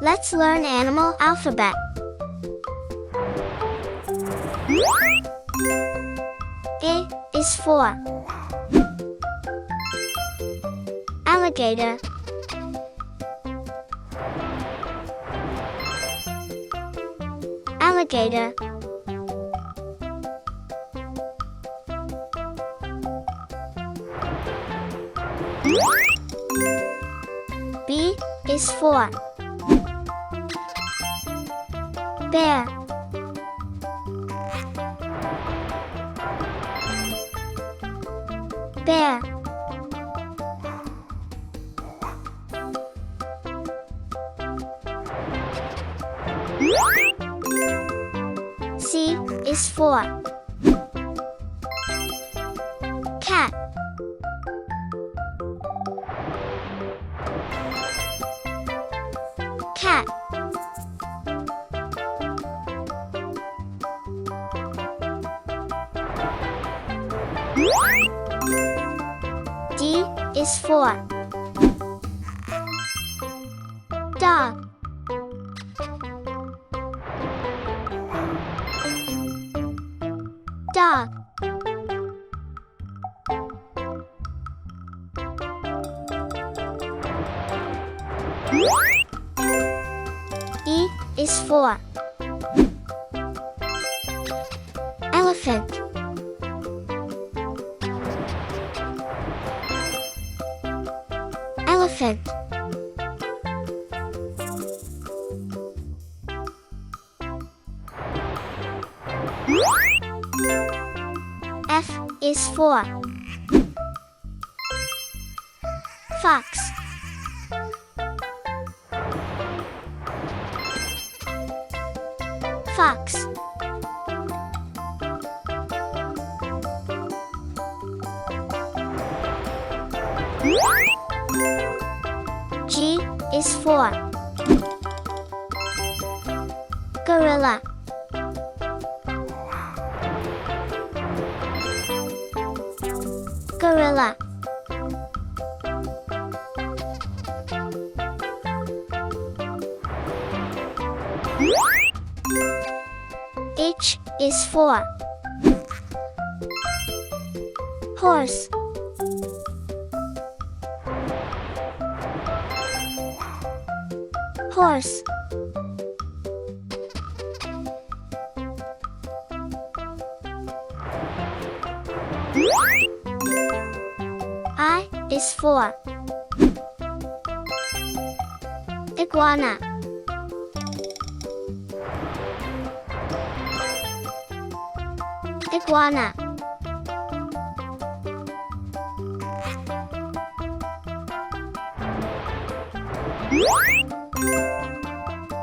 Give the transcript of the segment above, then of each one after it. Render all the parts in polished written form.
Let's learn animal alphabet. A is for alligator. Alligator. B is for bear. Bear. C is for cat. Cat. D is for dog. Dog. E is for elephant. Elephant. F is for fox. Fox. G is for gorilla. Gorilla. H is for horse. Horse. I is for iguana. Iguana.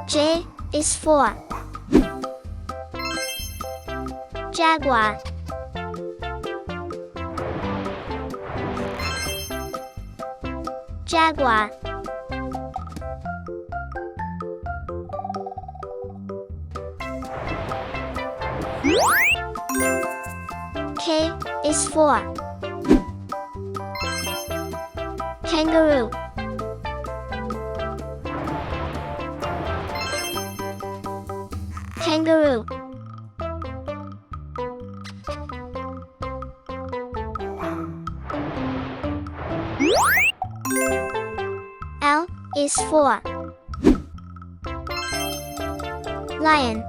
J is for jaguar. Jaguar. K is for kangaroo. Kangaroo. L is for lion.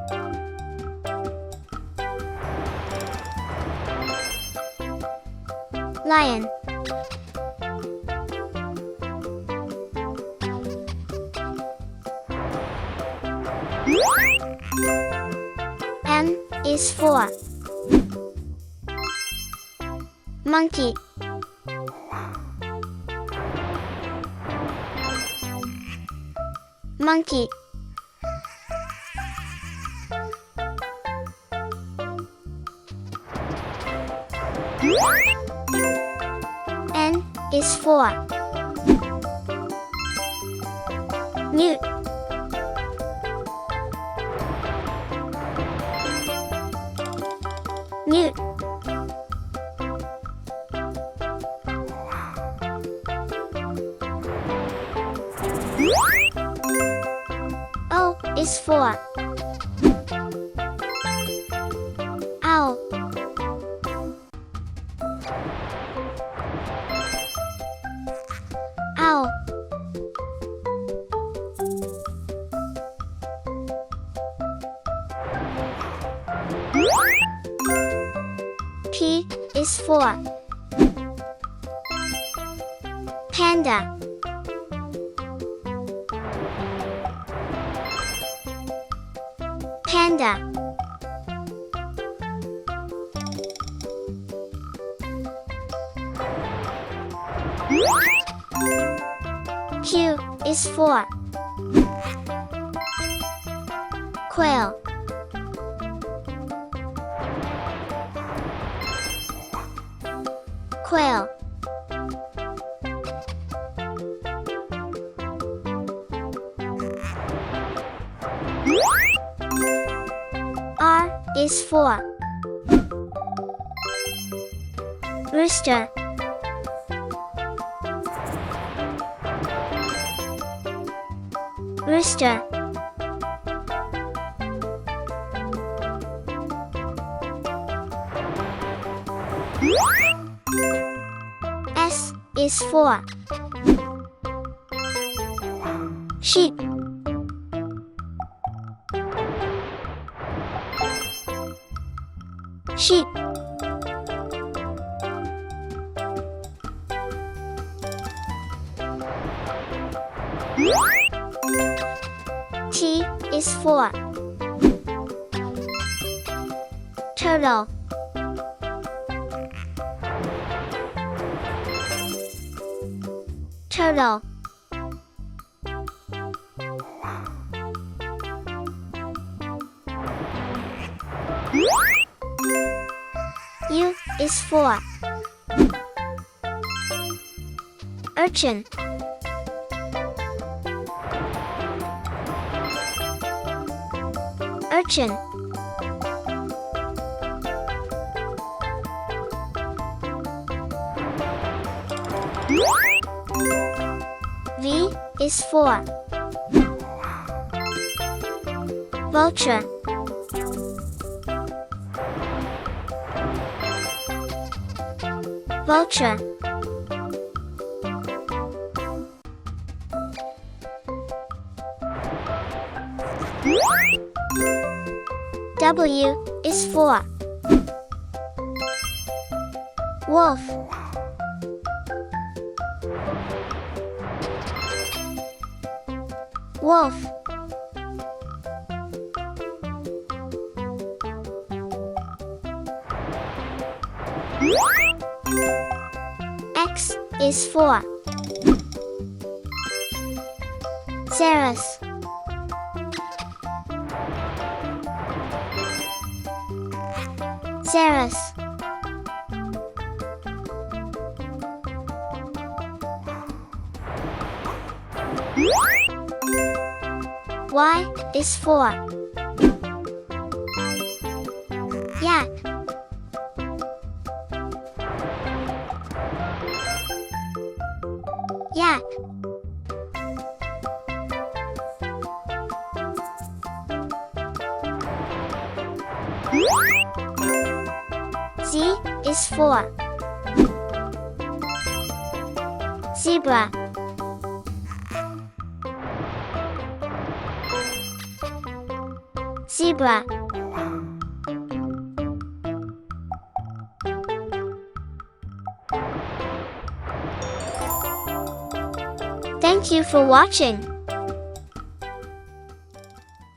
Lion. M is for monkey. Monkey. N is for newt. Newt. is for owl. Owl. P is for panda. Panda. Q is for quail. Quail. R is for rooster. Rooster. S is for sheep. Sheep. T is for turtle. Turtle. U is for urchin. Urchin. V is for vulture. Vulture. W is for wolf. Wolf. X is for Xerus. Xerus. Y is for yak. Yak. Z is for zebra. Zebra. Thank you for watching.